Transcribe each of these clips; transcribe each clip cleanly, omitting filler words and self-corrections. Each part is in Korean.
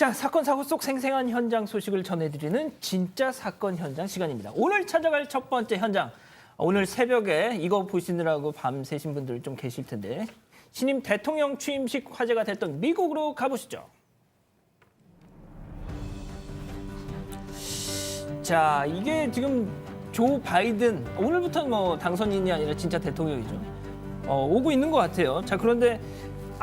자, 사건 사고 속 생생한 현장 소식을 전해드리는 진짜 사건 현장 시간입니다. 오늘 찾아갈 첫 번째 현장. 오늘 새벽에 이거 보시느라고 밤 새신 분들 좀 계실 텐데 신임 대통령 취임식 화제가 됐던 미국으로 가보시죠. 자, 이게 지금 조 바이든 오늘부터는 뭐 당선인이 아니라 진짜 대통령이죠. 오고 있는 것 같아요. 자, 그런데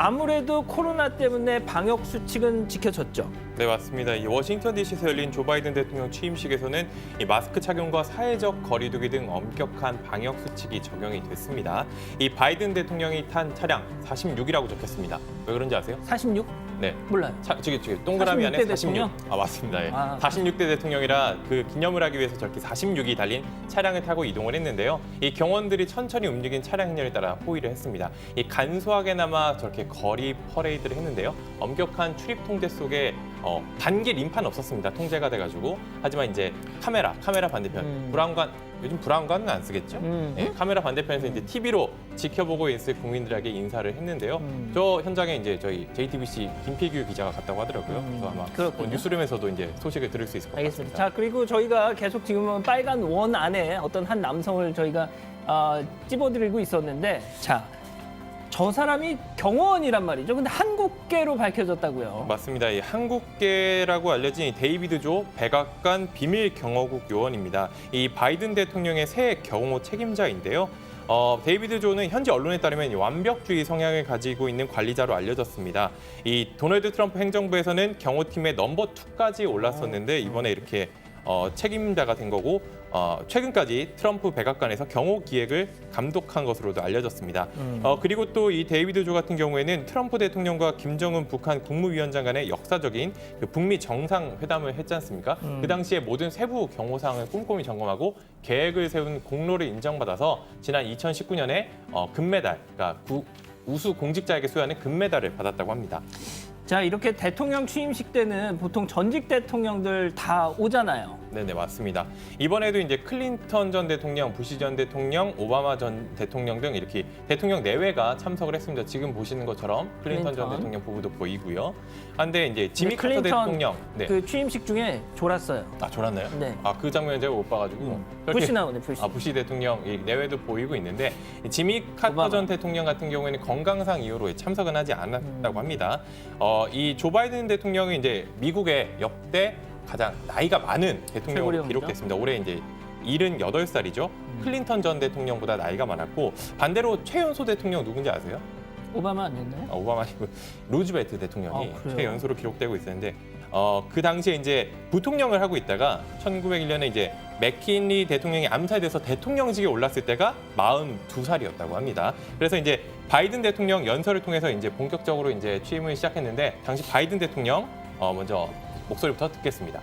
아무래도 코로나 때문에 방역 수칙은 지켜졌죠. 네, 맞습니다. 이 워싱턴 DC에서 열린 조 바이든 대통령 취임식에서는 이 마스크 착용과 사회적 거리두기 등 엄격한 방역 수칙이 적용이 됐습니다. 이 바이든 대통령이 탄 차량 46이라고 적혔습니다. 왜 그런지 아세요? 46? 네. 몰라요. 저기 동그라미 안에 46대 46. 대통령? 아, 맞습니다. 예. 아. 46대 대통령이라 그 기념을 하기 위해서 저렇게 46이 달린 차량을 타고 이동을 했는데요. 이 경원들이 천천히 움직인 차량 행렬에 따라 호위를 했습니다. 이 간소하게나마 저렇게 거리 퍼레이드를 했는데요. 엄격한 출입 통제 속에 단길 인파는 없었습니다. 통제가 돼가지고. 하지만 이제 카메라 반대편, 브라운관, 요즘 브라운관은 안 쓰겠죠? 네, 카메라 반대편에서 이제 TV로 지켜보고 있을 국민들에게 인사를 했는데요. 저 현장에 이제 저희 JTBC 김필규 기자가 갔다고 하더라고요. 그래서 아마 그렇군요. 뉴스룸에서도 이제 소식을 들을 수 있을 것 알겠습니다. 같습니다. 자, 그리고 저희가 계속 지금은 빨간 원 안에 어떤 한 남성을 저희가 찝어드리고 있었는데, 자, 저 사람이 경호원이란 말이죠. 근데 한국계로 밝혀졌다고요. 맞습니다. 이 한국계라고 알려진 이 데이비드 조 백악관 비밀 경호국 요원입니다. 이 바이든 대통령의 새 경호 책임자인데요. 데이비드 조는 현지 언론에 따르면 완벽주의 성향을 가지고 있는 관리자로 알려졌습니다. 이 도널드 트럼프 행정부에서는 경호팀의 넘버 2까지 올랐었는데 이번에 이렇게 책임자가 된 거고 최근까지 트럼프 백악관에서 경호 기획을 감독한 것으로도 알려졌습니다. 그리고 또 이 데이비드 조 같은 경우에는 트럼프 대통령과 김정은 북한 국무위원장 간의 역사적인 그 북미 정상회담을 했지 않습니까? 그 당시에 모든 세부 경호상을 꼼꼼히 점검하고 계획을 세운 공로를 인정받아서 지난 2019년에 금메달, 그러니까 우수 공직자에게 수여하는 금메달을 받았다고 합니다. 자, 이렇게 대통령 취임식 때는 보통 전직 대통령들 다 오잖아요. 네네, 맞습니다. 이번에도 이제 클린턴 전 대통령, 부시 전 대통령, 오바마 전 대통령 등 이렇게 대통령 내외가 참석을 했습니다. 지금 보시는 것처럼 클린턴 전 대통령 부부도 보이고요. 한데 이제 지미 카터 대통령, 네. 그 취임식 중에 졸았어요. 아, 졸았나요? 네. 아, 그 장면 제가 못 봐가지고. 부시 나오네, 부시. 부시 대통령 이 내외도 보이고 있는데 지미 카터 오바마. 전 대통령 같은 경우에는 건강상 이유로 참석은 하지 않았다고 합니다. 이 조 바이든 대통령이 이제 미국의 역대 가장 나이가 많은 대통령으로 최고령이죠. 기록됐습니다. 올해 이제 78살이죠. 클린턴 전 대통령보다 나이가 많았고 반대로 최연소 대통령 누군지 아세요? 오바마 아니었나요? 오바마 아니고 루즈벨트 대통령이 그래요? 최연소로 기록되고 있었는데 그 당시에 이제 부통령을 하고 있다가 1901년에 이제 맥킨리 대통령이 암살돼서 대통령직에 올랐을 때가 42살이었다고 합니다. 그래서 이제 바이든 대통령 연설을 통해서 이제 본격적으로 이제 취임을 시작했는데 당시 바이든 대통령 먼저 목소리부터 듣겠습니다.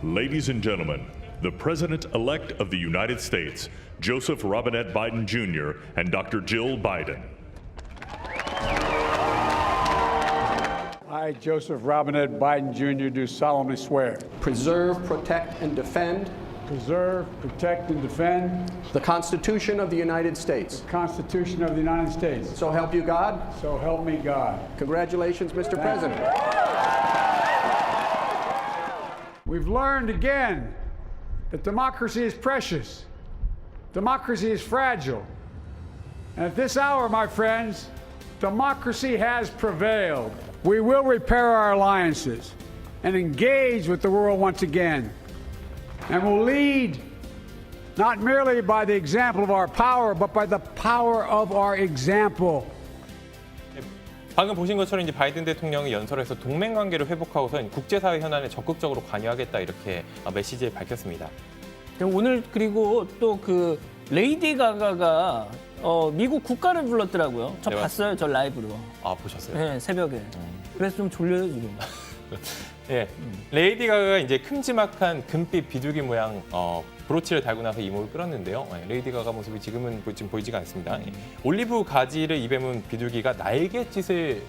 Ladies and gentlemen, the President-elect of the United States, Joseph Robinette Biden Jr. and Dr. Jill Biden. I, Joseph Robinette Biden Jr., do solemnly swear. Preserve, protect, and defend Preserve, protect, and defend the Constitution of the United States. the Constitution of the United States. So help you God. So help me God. Congratulations, Mr. President. We've learned again that democracy is precious. Democracy is fragile. And at this hour, my friends, democracy has prevailed. We will repair our alliances and engage with the world once again. And will lead not merely by the example of our power, but by the power of our example. 방금 보신 것처럼 이제 바이든 대통령이 연설에서 동맹 관계를 회복하고서 국제사회 현안에 적극적으로 관여하겠다 이렇게 메시지를 밝혔습니다. 오늘 그리고 또 그 레이디 가가가 미국 국가를 불렀더라고요. 저 네, 봤어요, 저 라이브로. 아, 보셨어요? 네, 새벽에. 그래서 좀 졸려요, 지금. 예, 레이디 가가가 이제 큼지막한 금빛 비둘기 모양 브로치를 달고 나서 이목을 끌었는데요. 레이디 가가 모습이 지금 보이지가 않습니다. 올리브 가지를 입에 문 비둘기가 날갯짓을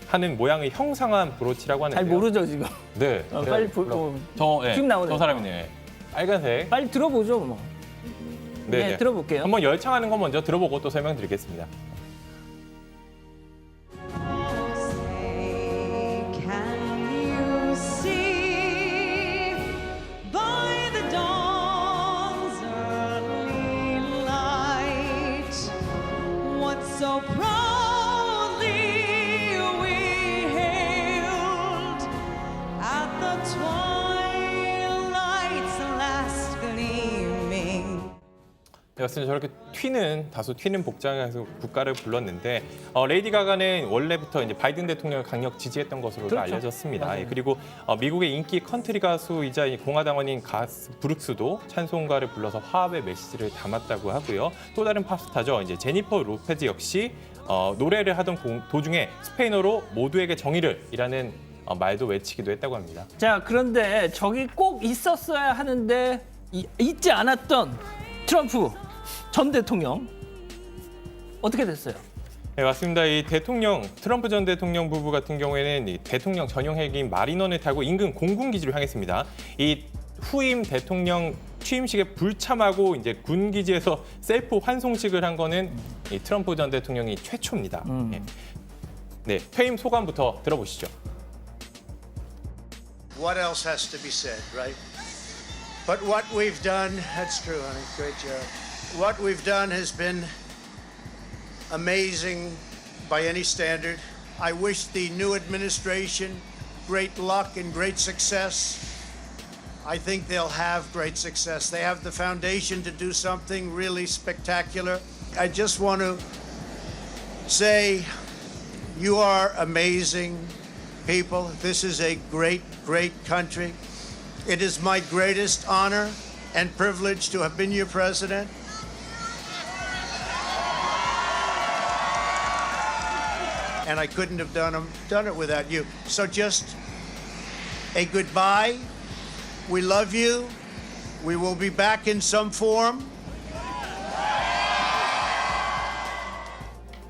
하는 모양을 형상한 브로치라고 하는데요. 잘 모르죠, 지금. 네. 빨리 지금 나오네요. 저 사람이네요. 빨간색. 빨리 들어보죠, 뭐. 네, 들어볼게요. 한번 열창하는 거 먼저 들어보고 또 설명드리겠습니다. Say 그렇습니다. 저렇게 다소 튀는 복장에서 국가를 불렀는데 레이디 가가는 원래부터 이제 바이든 대통령을 강력 지지했던 것으로 그렇죠. 알려졌습니다. 맞아요. 예, 그리고 미국의 인기 컨트리 가수이자 이 공화당원인 가스 브룩스도 찬송가를 불러서 화합의 메시지를 담았다고 하고요. 또 다른 팝스타죠. 이제 제니퍼 로페즈 역시 노래를 하던 도중에 스페인어로 모두에게 정의를이라는 말도 외치기도 했다고 합니다. 자, 그런데 저기 꼭 있었어야 하는데 있지 않았던 트럼프 전 대통령 어떻게 됐어요? 네, 맞습니다. 이 트럼프 전 대통령 부부 같은 경우에는 이 대통령 전용 헬기인 마리넌을 타고 인근 공군기지로 향했습니다. 이 후임 대통령 취임식에 불참하고 이제 군기지에서 셀프 환송식을 한 거는 이 트럼프 전 대통령이 최초입니다. 네, 퇴임 소감부터 들어보시죠. What else has to be said, right? But what we've done, that's true, honey, great job. What we've done has been amazing by any standard. I wish the new administration great luck and great success. I think they'll have great success. They have the foundation to do something really spectacular. I just want to say you are amazing people. This is a great, great country. It is my greatest honor and privilege to have been your president. And I couldn't have done it without you. So just a goodbye. We love you. We will be back in some form.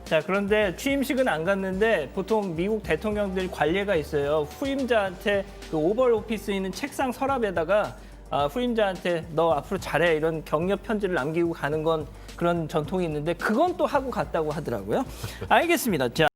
자, 그런데 취임식은 안 갔는데 보통 미국 대통령들 관례가 있어요. 후임자한테 그 오벌 오피스에 있는 책상 서랍에다가 후임자한테 너 앞으로 잘해 이런 격려 편지를 남기고 가는 건 그런 전통이 있는데 그건 또 하고 갔다고 하더라고요. 알겠습니다. 자.